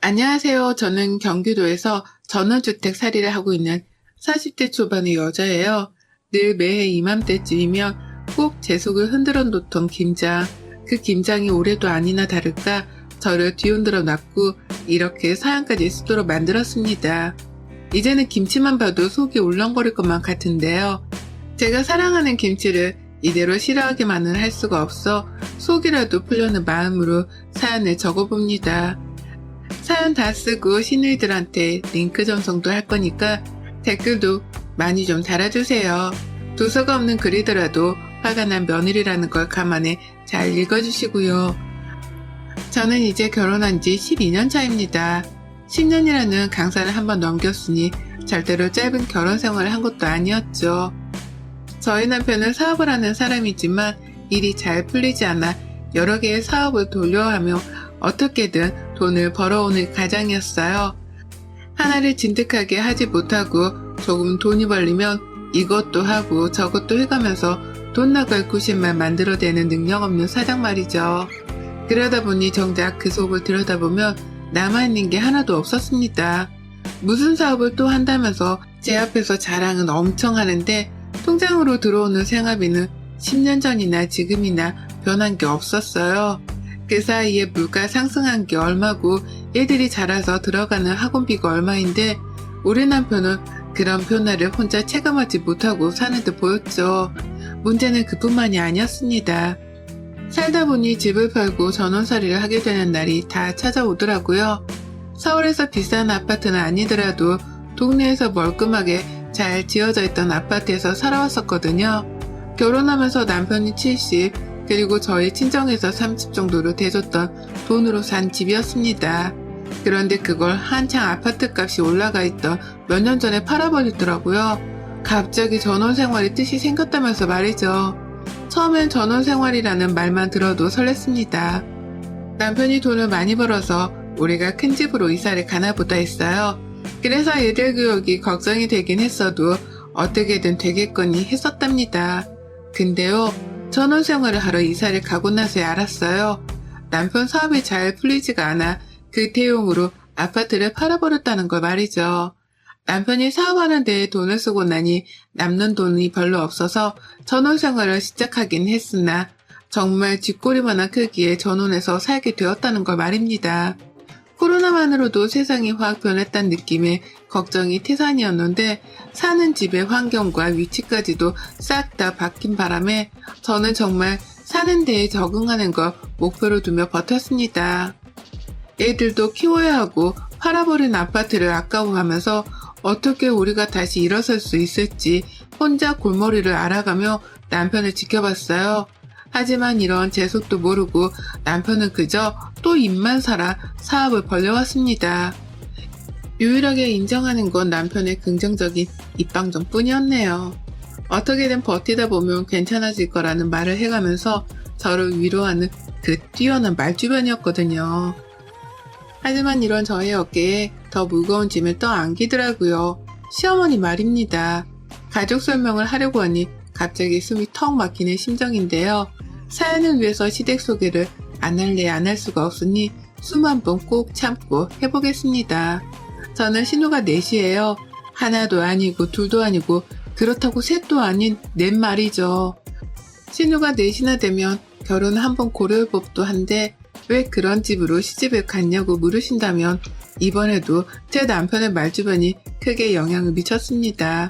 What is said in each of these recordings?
안녕하세요. 저는 경기도에서 전원주택 살이를 하고 있는 40대 초반의 여자예요. 늘 매해 이맘때쯤이면 꼭 제 속을 흔들어 놓던 김장. 그 김장이 올해도 아니나 다를까 저를 뒤흔들어 놨고 이렇게 사연까지 쓰도록 만들었습니다. 이제는 김치만 봐도 속이 울렁거릴 것만 같은데요. 제가 사랑하는 김치를 이대로 싫어하기만은 할 수가 없어 속이라도 풀려는 마음으로 사연을 적어봅니다. 사연 다 쓰고 시누이들한테 링크 전송도 할 거니까 댓글도 많이 좀 달아주세요. 도서가 없는 글이더라도 화가 난 며느리라는 걸 감안해 잘 읽어주시고요. 저는 이제 결혼한 지 12년 차입니다. 10년이라는 강사를 한번 넘겼으니 절대로 짧은 결혼 생활을 한 것도 아니었죠. 저희 남편은 사업을 하는 사람이지만 일이 잘 풀리지 않아 여러 개의 사업을 돌려하며 어떻게든 돈을 벌어오는 가장이었어요. 하나를 진득하게 하지 못하고 조금 돈이 벌리면 이것도 하고 저것도 해가면서 돈 나갈 구실만 만들어대는 능력 없는 사장 말이죠. 그러다 보니 정작 그 속을 들여다보면 남아있는 게 하나도 없었습니다. 무슨 사업을 또 한다면서 제 앞에서 자랑은 엄청 하는데 통장으로 들어오는 생활비는 10년 전이나 지금이나 변한 게 없었어요. 그 사이에 물가 상승한 게 얼마고 애들이 자라서 들어가는 학원비가 얼마인데 우리 남편은 그런 변화를 혼자 체감하지 못하고 사는 듯 보였죠. 문제는 그뿐만이 아니었습니다. 살다 보니 집을 팔고 전원살이를 하게 되는 날이 다 찾아오더라고요. 서울에서 비싼 아파트는 아니더라도 동네에서 멀끔하게 잘 지어져 있던 아파트에서 살아왔었거든요. 결혼하면서 남편이 70, 그리고 저희 친정에서 30 정도로 대줬던 돈으로 산 집이었습니다. 그런데 그걸 한창 아파트 값이 올라가 있던 몇 년 전에 팔아버리더라고요. 갑자기 전원생활의 뜻이 생겼다면서 말이죠. 처음엔 전원생활이라는 말만 들어도 설렜습니다. 남편이 돈을 많이 벌어서 우리가 큰 집으로 이사를 가나 보다 했어요. 그래서 애들 교육이 걱정이 되긴 했어도 어떻게든 되겠거니 했었답니다. 근데요, 전원생활을 하러 이사를 가고 나서야 알았어요. 남편 사업이 잘 풀리지가 않아 그 대용으로 아파트를 팔아버렸다는 걸 말이죠. 남편이 사업하는 데에 돈을 쓰고 나니 남는 돈이 별로 없어서 전원생활을 시작하긴 했으나 정말 쥐꼬리만한 크기의 전원에서 살게 되었다는 걸 말입니다. 코로나만으로도 세상이 확 변했다는 느낌에 걱정이 태산이었는데 사는 집의 환경과 위치까지도 싹 다 바뀐 바람에 저는 정말 사는 데에 적응하는 걸 목표로 두며 버텼습니다. 애들도 키워야 하고 팔아버린 아파트를 아까워하면서 어떻게 우리가 다시 일어설 수 있을지 혼자 골머리를 앓아가며 남편을 지켜봤어요. 하지만 이런 제 속도 모르고 남편은 그저 또 입만 살아 사업을 벌려왔습니다. 유일하게 인정하는 건 남편의 긍정적인 입방정 뿐이었네요. 어떻게든 버티다 보면 괜찮아질 거라는 말을 해가면서 저를 위로하는 그 뛰어난 말주변이었거든요. 하지만 이런 저의 어깨에 더 무거운 짐을 떠안기더라고요. 시어머니 말입니다. 가족 설명을 하려고 하니 갑자기 숨이 턱 막히는 심정인데요. 사연을 위해서 시댁 소개를 안 할래 안 할 수가 없으니 숨 한 번 꼭 참고 해보겠습니다. 저는 신우가 넷이에요. 하나도 아니고 둘도 아니고 그렇다고 셋도 아닌 넷 말이죠. 신우가 넷이나 되면 결혼 한번 고려할 법도 한데 왜 그런 집으로 시집을 갔냐고 물으신다면 이번에도 제 남편의 말주변이 크게 영향을 미쳤습니다.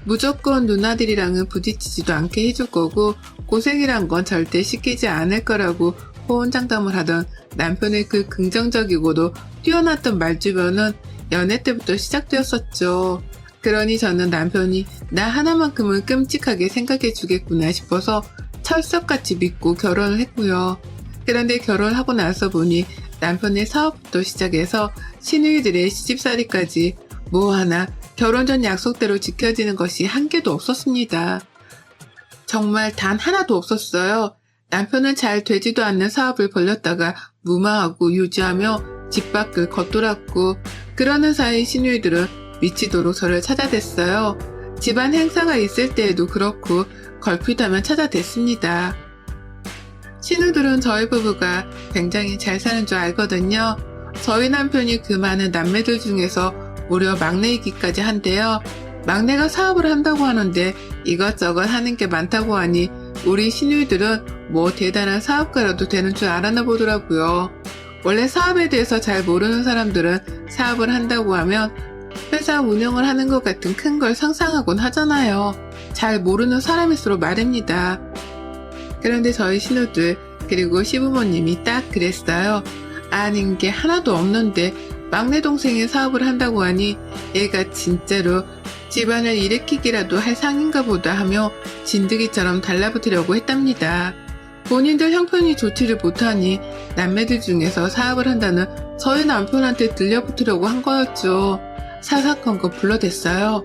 무조건 누나들이랑은 부딪히지도 않게 해줄 거고 고생이란 건 절대 시키지 않을 거라고 호언장담을 하던 남편의 그 긍정적이고도 뛰어났던 말주변은 연애 때부터 시작되었었죠. 그러니 저는 남편이 나 하나만큼은 끔찍하게 생각해 주겠구나 싶어서 철석같이 믿고 결혼을 했고요. 그런데 결혼하고 나서 보니 남편의 사업부터 시작해서 시누이들의 시집살이까지 뭐 하나 결혼 전 약속대로 지켜지는 것이 한 개도 없었습니다. 정말 단 하나도 없었어요. 남편은 잘 되지도 않는 사업을 벌렸다가 무마하고 유지하며 집 밖을 겉돌았고 그러는 사이 시누이들은 미치도록 저를 찾아댔어요. 집안 행사가 있을 때에도 그렇고 걸핏하면 찾아댔습니다. 신우들은 저희 부부가 굉장히 잘 사는 줄 알거든요. 저희 남편이 그 많은 남매들 중에서 무려 막내이기까지 한데요. 막내가 사업을 한다고 하는데 이것저것 하는 게 많다고 하니 우리 시누이들은 뭐 대단한 사업가라도 되는 줄 알았나 보더라고요. 원래 사업에 대해서 잘 모르는 사람들은 사업을 한다고 하면 회사 운영을 하는 것 같은 큰 걸 상상하곤 하잖아요. 잘 모르는 사람일수록 말입니다. 그런데 저희 시누들 그리고 시부모님이 딱 그랬어요. 아는 게 하나도 없는데 막내 동생이 사업을 한다고 하니 얘가 진짜로 집안을 일으키기라도 할 상인가 보다 하며 진드기처럼 달라붙으려고 했답니다. 본인들 형편이 좋지를 못하니 남매들 중에서 사업을 한다는 저희 남편한테 들려붙으려고 한 거였죠. 사사건건 불러댔어요.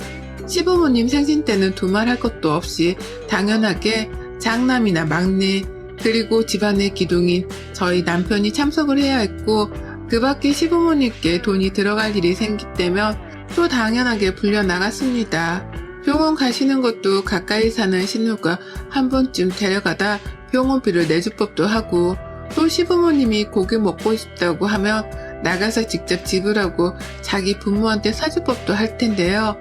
시부모님 생신 때는 두말할 것도 없이 당연하게 장남이나 막내 그리고 집안의 기둥인 저희 남편이 참석을 해야 했고 그 밖에 시부모님께 돈이 들어갈 일이 생기다면 또 당연하게 불려나갔습니다. 병원 가시는 것도 가까이 사는 시누가 한 번쯤 데려가다 병원비를 내줄 법도 하고 또 시부모님이 고기 먹고 싶다고 하면 나가서 직접 지불하고 자기 부모한테 사줄 법도 할 텐데요.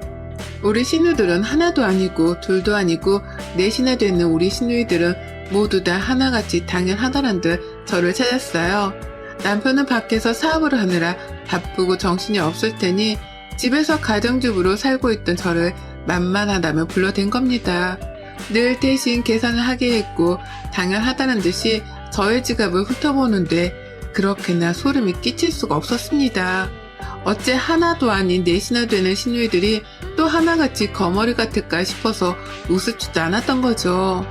우리 시누들은 하나도 아니고 둘도 아니고 넷이나 되는 우리 시누이들은 모두 다 하나같이 당연하다는 듯 저를 찾았어요. 남편은 밖에서 사업을 하느라 바쁘고 정신이 없을 테니 집에서 가정주부로 살고 있던 저를 만만하다며 불러댄 겁니다. 늘 대신 계산을 하게 했고 당연하다는 듯이 저의 지갑을 훑어보는데 그렇게나 소름이 끼칠 수가 없었습니다. 어째 하나도 아닌 넷이나 되는 시누이들이 또 하나같이 거머리 같을까 싶어서 우습지도 않았던 거죠.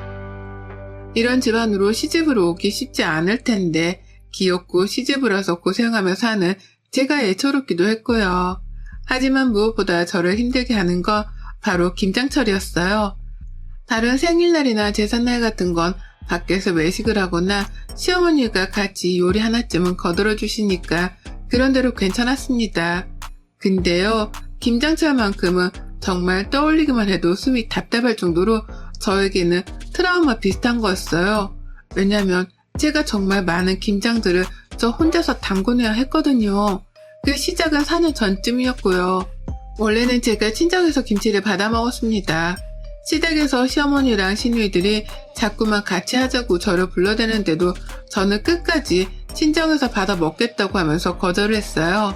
이런 집안으로 시집을 오기 쉽지 않을 텐데 귀엽고 시집을 와서 고생하며 사는 제가 애처롭기도 했고요. 하지만 무엇보다 저를 힘들게 하는 건 바로 김장철이었어요. 다른 생일날이나 제삿날 같은 건 밖에서 외식을 하거나 시어머니가 같이 요리 하나쯤은 거들어 주시니까 그런대로 괜찮았습니다. 근데요, 김장철만큼은 정말 떠올리기만 해도 숨이 답답할 정도로 저에게는 트라우마 비슷한 거였어요. 왜냐면 제가 정말 많은 김장들을 저 혼자서 담궈내야 했거든요. 그 시작은 4년 전쯤이었고요. 원래는 제가 친정에서 김치를 받아 먹었습니다. 시댁에서 시어머니랑 시누이들이 자꾸만 같이 하자고 저를 불러대는데도 저는 끝까지 친정에서 받아 먹겠다고 하면서 거절을 했어요.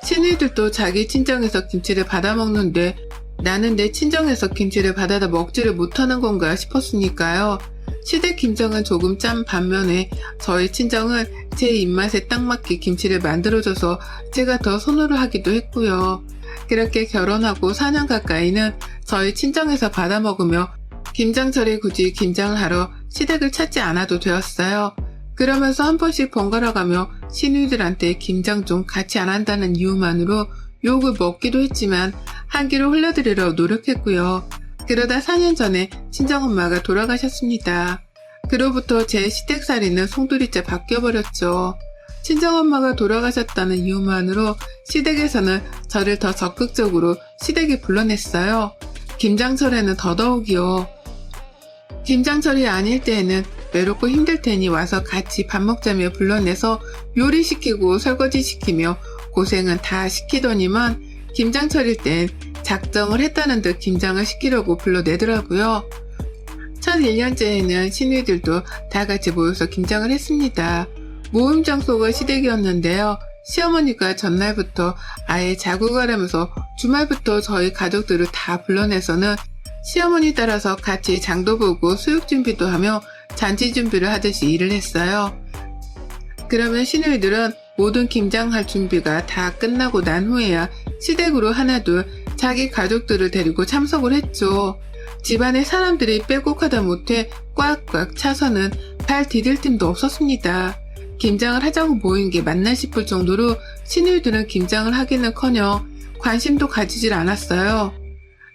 시누이들도 자기 친정에서 김치를 받아 먹는데 나는 내 친정에서 김치를 받아다 먹지를 못하는 건가 싶었으니까요. 시댁 김장은 조금 짠 반면에 저희 친정은 제 입맛에 딱 맞게 김치를 만들어줘서 제가 더 선호를 하기도 했고요. 그렇게 결혼하고 4년 가까이는 저희 친정에서 받아 먹으며 김장철에 굳이 김장을 하러 시댁을 찾지 않아도 되었어요. 그러면서 한 번씩 번갈아 가며 시누이들한테 김장 좀 같이 안 한다는 이유만으로 욕을 먹기도 했지만 한기로 흘려드리려 노력했고요. 그러다 4년 전에 친정엄마가 돌아가셨습니다. 그로부터 제 시댁살이는 송두리째 바뀌어버렸죠. 친정엄마가 돌아가셨다는 이유만으로 시댁에서는 저를 더 적극적으로 시댁에 불러냈어요. 김장철에는 더더욱이요. 김장철이 아닐 때에는 외롭고 힘들 테니 와서 같이 밥 먹자며 불러내서 요리시키고 설거지시키며 고생은 다 시키더니만 김장철일 땐 작정을 했다는 듯 김장을 시키려고 불러내더라고요. 첫 1년째에는 시누이들도 다 같이 모여서 김장을 했습니다. 모임 장소가 시댁이었는데요. 시어머니가 전날부터 아예 자고 가라면서 주말부터 저희 가족들을 다 불러내서는 시어머니 따라서 같이 장도 보고 수육 준비도 하며 잔치 준비를 하듯이 일을 했어요. 그러면 시누이들은 모든 김장할 준비가 다 끝나고 난 후에야 시댁으로 하나둘 자기 가족들을 데리고 참석을 했죠. 집안에 사람들이 빼곡하다 못해 꽉꽉 차서는 발 디딜 틈도 없었습니다. 김장을 하자고 모인 게 맞나 싶을 정도로 시누이들은 김장을 하기는커녕 관심도 가지질 않았어요.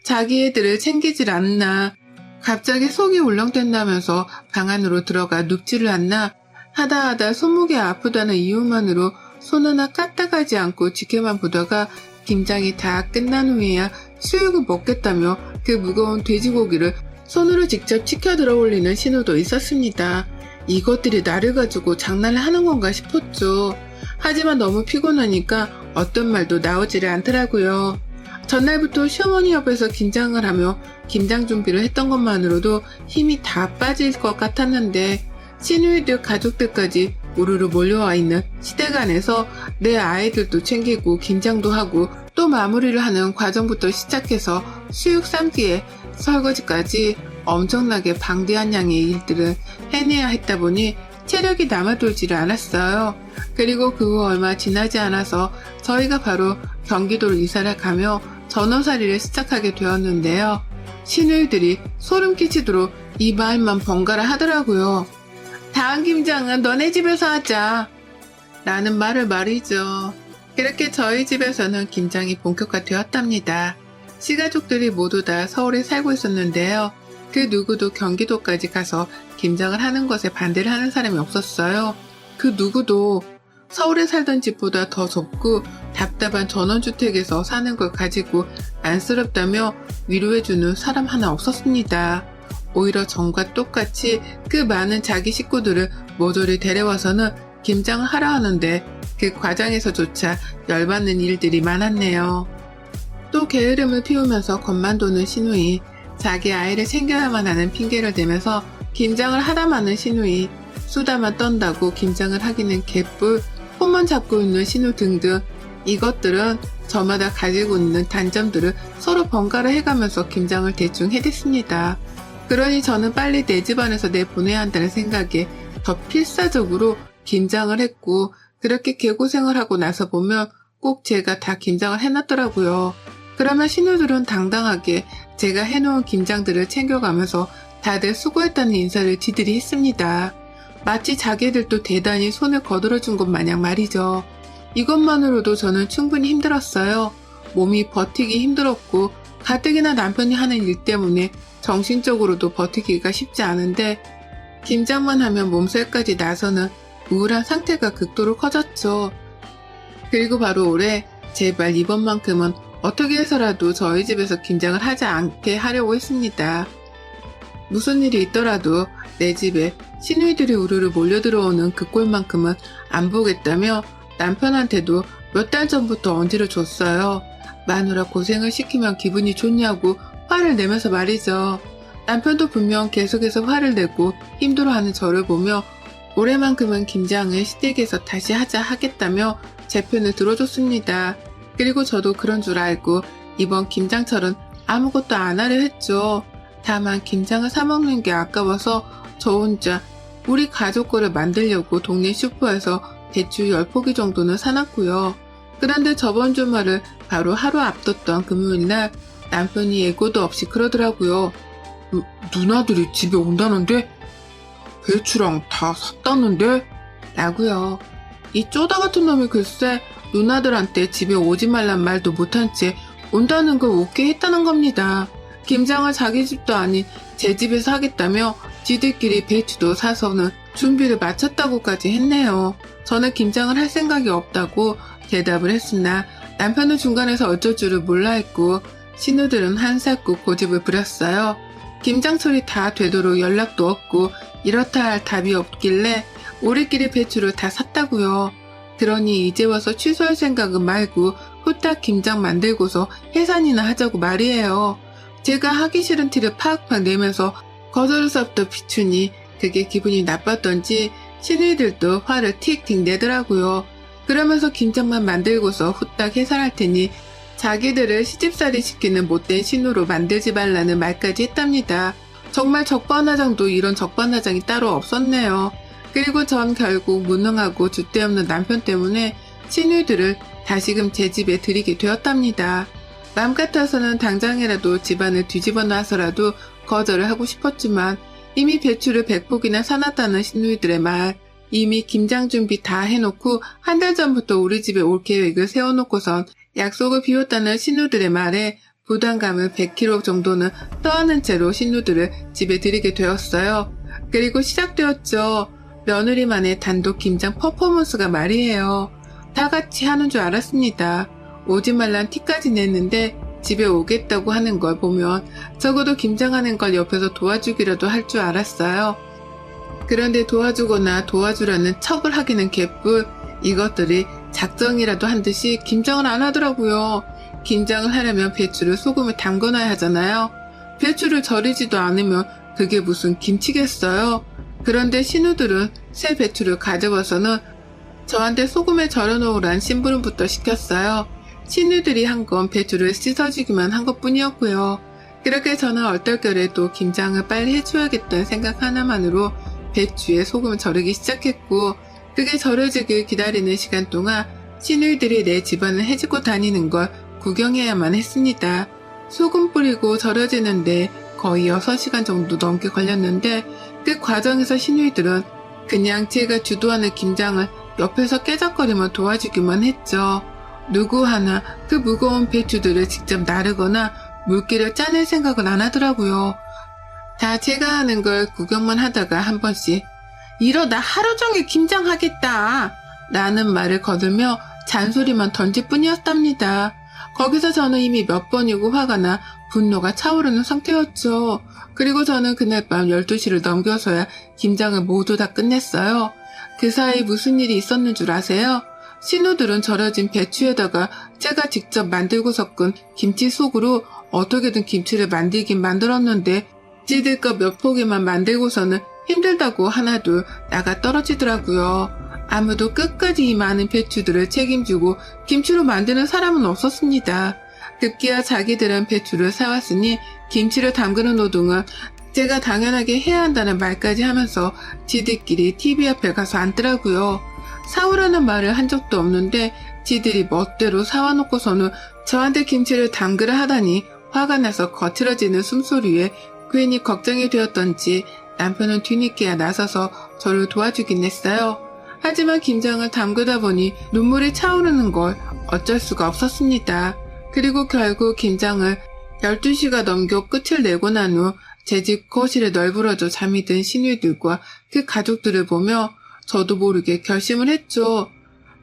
자기 애들을 챙기질 않나, 갑자기 속이 울렁댄다면서 방 안으로 들어가 눕지를 않나 하다 손목이 아프다는 이유만으로 손 하나 까딱하지 않고 지켜만 보다가 김장이 다 끝난 후에야 수육을 먹겠다며 그 무거운 돼지고기를 손으로 직접 치켜 들어 올리는 신호도 있었습니다. 이것들이 나를 가지고 장난을 하는 건가 싶었죠. 하지만 너무 피곤하니까 어떤 말도 나오지를 않더라고요. 전날부터 시어머니 옆에서 긴장을 하며 김장 준비를 했던 것만으로도 힘이 다 빠질 것 같았는데 시누이들 가족들까지 우르르 몰려와 있는 시댁 안에서 내 아이들도 챙기고 김장도 하고 또 마무리를 하는 과정부터 시작해서 수육 삶기에 설거지까지 엄청나게 방대한 양의 일들을 해내야 했다 보니 체력이 남아돌지를 않았어요. 그리고 그 후 얼마 지나지 않아서 저희가 바로 경기도로 이사를 가며 전원살이를 시작하게 되었는데요. 시누이들이 소름 끼치도록 이 말만 번갈아 하더라고요. 다음 김장은 너네 집에서 하자. 라는 말을 말이죠. 그렇게 저희 집에서는 김장이 본격화되었답니다. 시가족들이 모두 다 서울에 살고 있었는데요. 그 누구도 경기도까지 가서 김장을 하는 것에 반대를 하는 사람이 없었어요. 그 누구도 서울에 살던 집보다 더 좁고 답답한 전원주택에서 사는 걸 가지고 안쓰럽다며 위로해주는 사람 하나 없었습니다. 오히려 전과 똑같이 그 많은 자기 식구들을 모조리 데려와서는 김장을 하라 하는데 그 과정에서조차 열받는 일들이 많았네요. 또 게으름을 피우면서 겁만 도는 시누이, 자기 아이를 챙겨야만 하는 핑계를 대면서 김장을 하다마는 시누이, 수다만 떤다고 김장을 하기는 개뿔, 폰만 잡고 있는 시누 등등 이것들은 저마다 가지고 있는 단점들을 서로 번갈아 해가면서 김장을 대충 해댔습니다. 그러니 저는 빨리 내 집안에서 내보내야 한다는 생각에 더 필사적으로 김장을 했고 그렇게 개고생을 하고 나서 보면 꼭 제가 다 김장을 해놨더라고요. 그러면 시누들은 당당하게 제가 해놓은 김장들을 챙겨가면서 다들 수고했다는 인사를 지들이 했습니다. 마치 자기들도 대단히 손을 거들어준 것 마냥 말이죠. 이것만으로도 저는 충분히 힘들었어요. 몸이 버티기 힘들었고 가뜩이나 남편이 하는 일 때문에 정신적으로도 버티기가 쉽지 않은데 김장만 하면 몸살까지 나서는 우울한 상태가 극도로 커졌죠. 그리고 바로 올해 제발 이번만큼은 어떻게 해서라도 저희 집에서 김장을 하지 않게 하려고 했습니다. 무슨 일이 있더라도 내 집에 시누이들이 우르르 몰려들어오는 그 꼴만큼은 안 보겠다며 남편한테도 몇 달 전부터 언지를 줬어요. 마누라 고생을 시키면 기분이 좋냐고 화를 내면서 말이죠. 남편도 분명 계속해서 화를 내고 힘들어하는 저를 보며 올해만큼은 김장을 시댁에서 다시 하자 하겠다며 제 편을 들어줬습니다. 그리고 저도 그런 줄 알고 이번 김장철은 아무것도 안 하려 했죠. 다만 김장을 사먹는 게 아까워서 저 혼자 우리 가족 거를 만들려고 동네 슈퍼에서 대추 10포기 정도는 사놨고요. 그런데 저번 주말을 바로 하루 앞뒀던 금요일날 남편이 예고도 없이 그러더라고요. 누나들이 집에 온다는데? 배추랑 다 샀다는데? 라고요. 이 쪼다 같은 놈이 글쎄 누나들한테 집에 오지 말란 말도 못한 채 온다는 걸 오케이 했다는 겁니다. 김장을 자기 집도 아닌 제 집에서 하겠다며 지들끼리 배추도 사서는 준비를 마쳤다고까지 했네요. 저는 김장을 할 생각이 없다고 대답을 했으나 남편은 중간에서 어쩔 줄을 몰라 했고 시누들은 한사코 고집을 부렸어요. 김장철이 다 되도록 연락도 없고 이렇다 할 답이 없길래 우리끼리 배추를 다 샀다고요. 그러니 이제 와서 취소할 생각은 말고 후딱 김장 만들고서 해산이나 하자고 말이에요. 제가 하기 싫은 티를 팍팍 내면서 거절을 수 없던 비추니 그게 기분이 나빴던지 시누이들도 화를 틱틱 내더라고요. 그러면서 김장만 만들고서 후딱 해산할 테니 자기들을 시집살이 시키는 못된 신우로 만들지 말라는 말까지 했답니다. 정말 적반하장도 이런 적반하장이 따로 없었네요. 그리고 전 결국 무능하고 줏대없는 남편 때문에 시누이들을 다시금 제 집에 들이게 되었답니다. 맘 같아서는 당장이라도 집안을 뒤집어 놔서라도 거절을 하고 싶었지만 이미 배추를 100포기나 사놨다는 시누이들의 말, 이미 김장 준비 다 해놓고 한 달 전부터 우리 집에 올 계획을 세워놓고선 약속을 비웠다는 시누들의 말에 부담감을 100kg 정도는 떠안은 채로 시누들을 집에 들이게 되었어요. 그리고 시작되었죠. 며느리만의 단독 김장 퍼포먼스가 말이에요. 다 같이 하는 줄 알았습니다. 오지 말란 티까지 냈는데 집에 오겠다고 하는 걸 보면 적어도 김장하는 걸 옆에서 도와주기라도 할 줄 알았어요. 그런데 도와주거나 도와주라는 척을 하기는 개뿔, 이것들이 작정이라도 한 듯이 김장을 안 하더라고요. 김장을 하려면 배추를 소금에 담궈놔야 하잖아요. 배추를 절이지도 않으면 그게 무슨 김치겠어요. 그런데 신우들은 새 배추를 가져와서는 저한테 소금에 절여놓으란 심부름부터 시켰어요. 신우들이 한 건 배추를 씻어주기만 한 것뿐이었고요. 그렇게 저는 얼떨결에 또 김장을 빨리 해줘야겠다는 생각 하나만으로 배추에 소금을 절이기 시작했고, 그게 절여지길 기다리는 시간 동안 시누이들이 내 집안을 해주고 다니는 걸 구경해야만 했습니다. 소금 뿌리고 절여지는데 거의 6시간 정도 넘게 걸렸는데, 그 과정에서 시누이들은 그냥 제가 주도하는 김장을 옆에서 깨작거리며 도와주기만 했죠. 누구 하나 그 무거운 배추들을 직접 나르거나 물기를 짜낼 생각은 안 하더라고요. 다 제가 하는 걸 구경만 하다가 한 번씩 이러다 하루 종일 김장하겠다 라는 말을 거들며 잔소리만 던질 뿐이었답니다. 거기서 저는 이미 몇 번이고 화가 나 분노가 차오르는 상태였죠. 그리고 저는 그날 밤 12시를 넘겨서야 김장을 모두 다 끝냈어요. 그 사이 무슨 일이 있었는 줄 아세요? 신우들은 절여진 배추에다가 제가 직접 만들고 섞은 김치 속으로 어떻게든 김치를 만들긴 만들었는데, 지들 거 몇 포기만 만들고서는 힘들다고 하나둘 나가 떨어지더라고요. 아무도 끝까지 이 많은 배추들을 책임지고 김치로 만드는 사람은 없었습니다. 급기야 자기들은 배추를 사왔으니 김치를 담그는 노동은 제가 당연하게 해야 한다는 말까지 하면서 지들끼리 TV 앞에 가서 앉더라고요. 사오라는 말을 한 적도 없는데 지들이 멋대로 사와놓고서는 저한테 김치를 담그라 하다니 화가 나서 거칠어지는 숨소리에 괜히 걱정이 되었던지 남편은 뒤늦게야 나서서 저를 도와주긴 했어요. 하지만 김장을 담그다 보니 눈물이 차오르는 걸 어쩔 수가 없었습니다. 그리고 결국 김장을 12시가 넘겨 끝을 내고 난 후 제 집 거실에 널브러져 잠이 든 시누이들과 그 가족들을 보며 저도 모르게 결심을 했죠.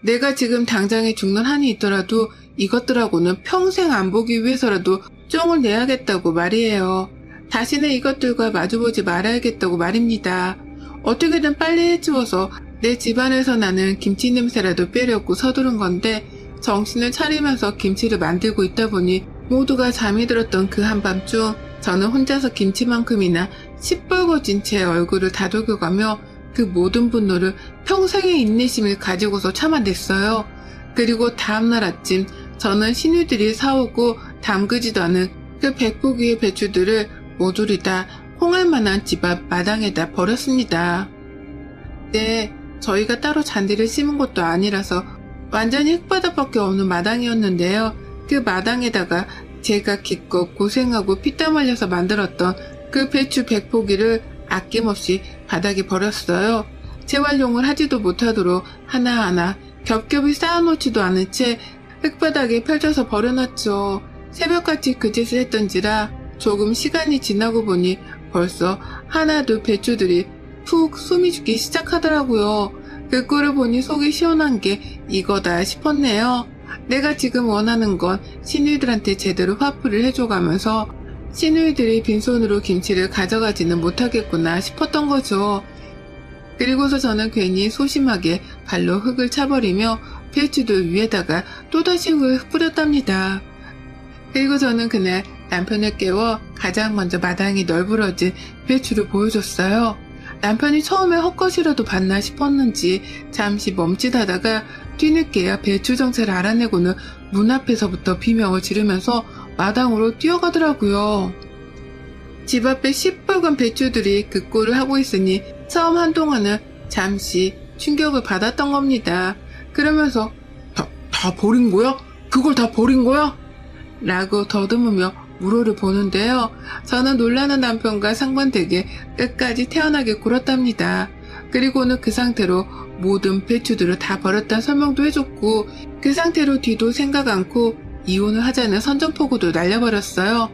내가 지금 당장에 죽는 한이 있더라도 이것들하고는 평생 안 보기 위해서라도 쫑을 내야겠다고 말이에요. 다시는 이것들과 마주보지 말아야겠다고 말입니다. 어떻게든 빨리 해치워서 내 집안에서 나는 김치 냄새라도 빼려고 서두른 건데, 정신을 차리면서 김치를 만들고 있다 보니 모두가 잠이 들었던 그 한밤중 저는 혼자서 김치만큼이나 시뻘거진 제 얼굴을 다독여가며 그 모든 분노를 평생의 인내심을 가지고서 참아냈어요. 그리고 다음날 아침 저는 시누이들이 사오고 담그지도 않은 그 100포기의 배추들을 모조리 다 홍할만한 집 앞 마당에다 버렸습니다. 네, 저희가 따로 잔디를 심은 것도 아니라서 완전히 흙바닥밖에 없는 마당이었는데요. 그 마당에다가 제가 기껏 고생하고 피땀 흘려서 만들었던 그 배추 100포기를 아낌없이 바닥에 버렸어요. 재활용을 하지도 못하도록 하나하나 겹겹이 쌓아놓지도 않은 채 흙바닥에 펼쳐서 버려놨죠. 새벽같이 그 짓을 했던지라 조금 시간이 지나고 보니 벌써 하나둘 배추들이 푹 숨이 죽기 시작하더라고요. 그 꼴을 보니 속이 시원한 게 이거다 싶었네요. 내가 지금 원하는 건 시누이들한테 제대로 화풀이를 해줘가면서 시누이들이 빈손으로 김치를 가져가지는 못하겠구나 싶었던 거죠. 그리고서 저는 괜히 소심하게 발로 흙을 차버리며 배추들 위에다가 또다시 흙을 뿌렸답니다. 그리고 저는 그날 남편을 깨워 가장 먼저 마당이 널브러진 배추를 보여줬어요. 남편이 처음에 헛것이라도 봤나 싶었는지 잠시 멈칫하다가 뒤늦게야 배추 정체를 알아내고는 문 앞에서부터 비명을 지르면서 마당으로 뛰어가더라고요. 집 앞에 시뻘건 배추들이 그 꼴을 하고 있으니 처음 한동안은 잠시 충격을 받았던 겁니다. 그러면서 다 버린 거야? 그걸 다 버린 거야? 라고 더듬으며 물어를 보는데요. 저는 놀라는 남편과 상반되게 끝까지 태연하게 굴었답니다. 그리고는 그 상태로 모든 배추들을 다 버렸다는 설명도 해줬고, 그 상태로 뒤도 생각 않고 이혼을 하자는 선전포고도 날려버렸어요.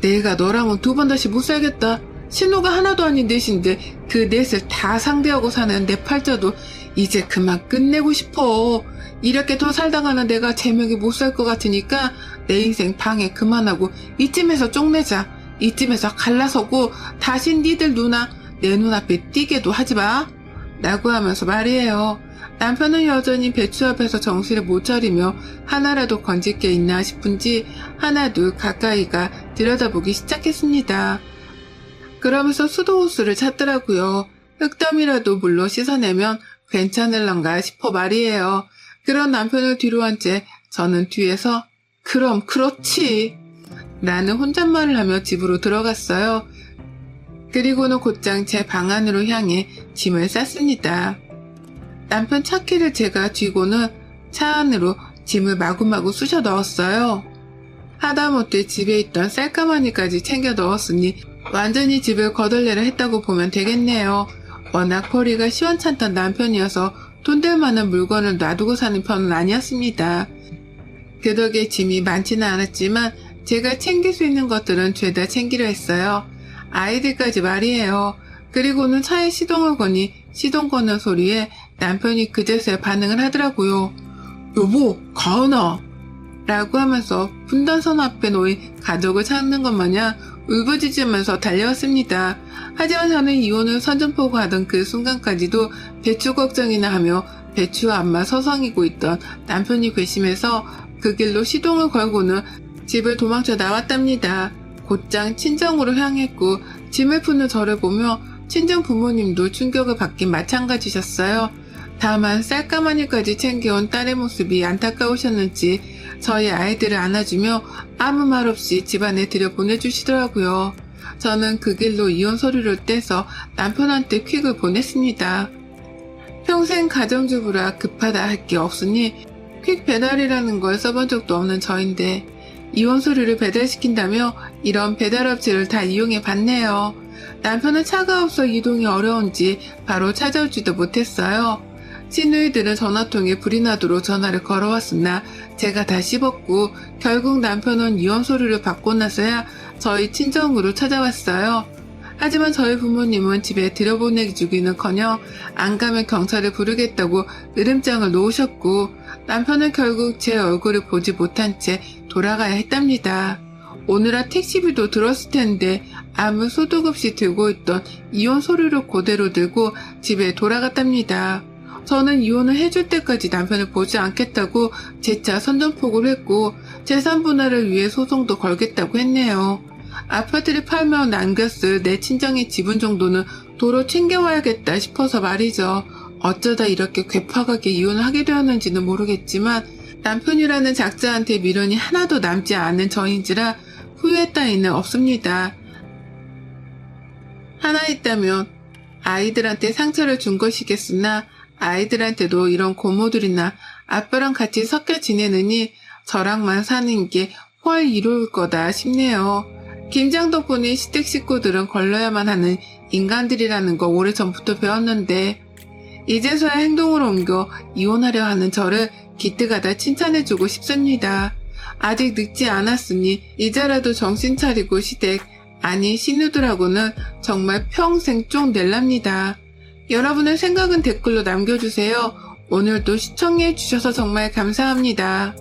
내가 너랑은 2번 다시 못 살겠다. 신호가 하나도 아닌 넷인데 그 넷을 다 상대하고 사는 내 팔자도 이제 그만 끝내고 싶어. 이렇게 더 살다가는 내가 제명이 못 살 것 같으니까 내 인생 방해 그만하고 이쯤에서 쪽내자. 이쯤에서 갈라서고 다신 니들 누나 내 눈앞에 띄게도 하지 마. 라고 하면서 말이에요. 남편은 여전히 배추 앞에서 정신을 못 차리며 하나라도 건질 게 있나 싶은지 하나둘 가까이가 들여다보기 시작했습니다. 그러면서 수도호수를 찾더라고요. 흙더미라도 물로 씻어내면 괜찮을런가 싶어 말이에요. 그런 남편을 뒤로 한 채 저는 뒤에서 그럼 그렇지 라는 혼잣말을 하며 집으로 들어갔어요. 그리고는 곧장 제 방 안으로 향해 짐을 쌌습니다. 남편 차키를 제가 쥐고는 차 안으로 짐을 마구마구 쑤셔 넣었어요. 하다못해 집에 있던 쌀가마니까지 챙겨 넣었으니 완전히 집을 거덜내려 했다고 보면 되겠네요. 워낙 벌이가 시원찮던 남편이어서 돈 될 만한 물건을 놔두고 사는 편은 아니었습니다. 그 덕에 짐이 많지는 않았지만 제가 챙길 수 있는 것들은 죄다 챙기려 했어요. 아이들까지 말이에요. 그리고는 차에 시동을 거니 시동 거는 소리에 남편이 그제서야 반응을 하더라고요. 여보, 가은아! 라고 하면서 분단선 앞에 놓인 가족을 찾는 것 마냥 울부짖으면서 달려왔습니다. 하지만 저는 이혼을 선전포고 하던 그 순간까지도 배추 걱정이나 하며 배추 앞만 서성이고 있던 남편이 괘씸해서 그 길로 시동을 걸고는 집을 도망쳐 나왔답니다. 곧장 친정으로 향했고 짐을 푸는 저를 보며 친정 부모님도 충격을 받긴 마찬가지셨어요. 다만 쌀가마니까지 챙겨온 딸의 모습이 안타까우셨는지 저희 아이들을 안아주며 아무 말 없이 집안에 들여보내주시더라고요. 저는 그 길로 이혼 서류를 떼서 남편한테 퀵을 보냈습니다. 평생 가정주부라 급하다 할 게 없으니 퀵 배달이라는 걸 써본 적도 없는 저인데 이혼 서류를 배달시킨다며 이런 배달업체를 다 이용해 봤네요. 남편은 차가 없어 이동이 어려운지 바로 찾아오지도 못했어요. 시누이들은 전화통에 불이 나도록 전화를 걸어왔으나 제가 다 씹었고 결국 남편은 이혼 서류를 받고 나서야 저희 친정으로 찾아왔어요. 하지만 저희 부모님은 집에 들여보내주기는커녕 안 가면 경찰을 부르겠다고 으름장을 놓으셨고 남편은 결국 제 얼굴을 보지 못한 채 돌아가야 했답니다. 오늘아 택시비도 들었을 텐데 아무 소득 없이 들고 있던 이혼 서류를 그대로 들고 집에 돌아갔답니다. 저는 이혼을 해줄 때까지 남편을 보지 않겠다고 재차 선전포고를 했고 재산 분할을 위해 소송도 걸겠다고 했네요. 아파트를 팔며 남겼을 내 친정의 지분 정도는 도로 챙겨와야겠다 싶어서 말이죠. 어쩌다 이렇게 괴팍하게 이혼을 하게 되었는지는 모르겠지만 남편이라는 작자한테 미련이 하나도 남지 않은 저인지라 후회 따위는 없습니다. 하나 있다면 아이들한테 상처를 준 것이겠으나 아이들한테도 이런 고모들이나 아빠랑 같이 섞여 지내느니 저랑만 사는 게 훨 이로울 거다 싶네요. 김장 덕분에 시댁 식구들은 걸러야만 하는 인간들이라는 거 오래전부터 배웠는데 이제서야 행동으로 옮겨 이혼하려 하는 저를 기특하다 칭찬해주고 싶습니다. 아직 늦지 않았으니 이제라도 정신 차리고 시댁 아니 시누들하고는 정말 평생 쫑 낼랍니다. 여러분의 생각은 댓글로 남겨주세요. 오늘도 시청해주셔서 정말 감사합니다.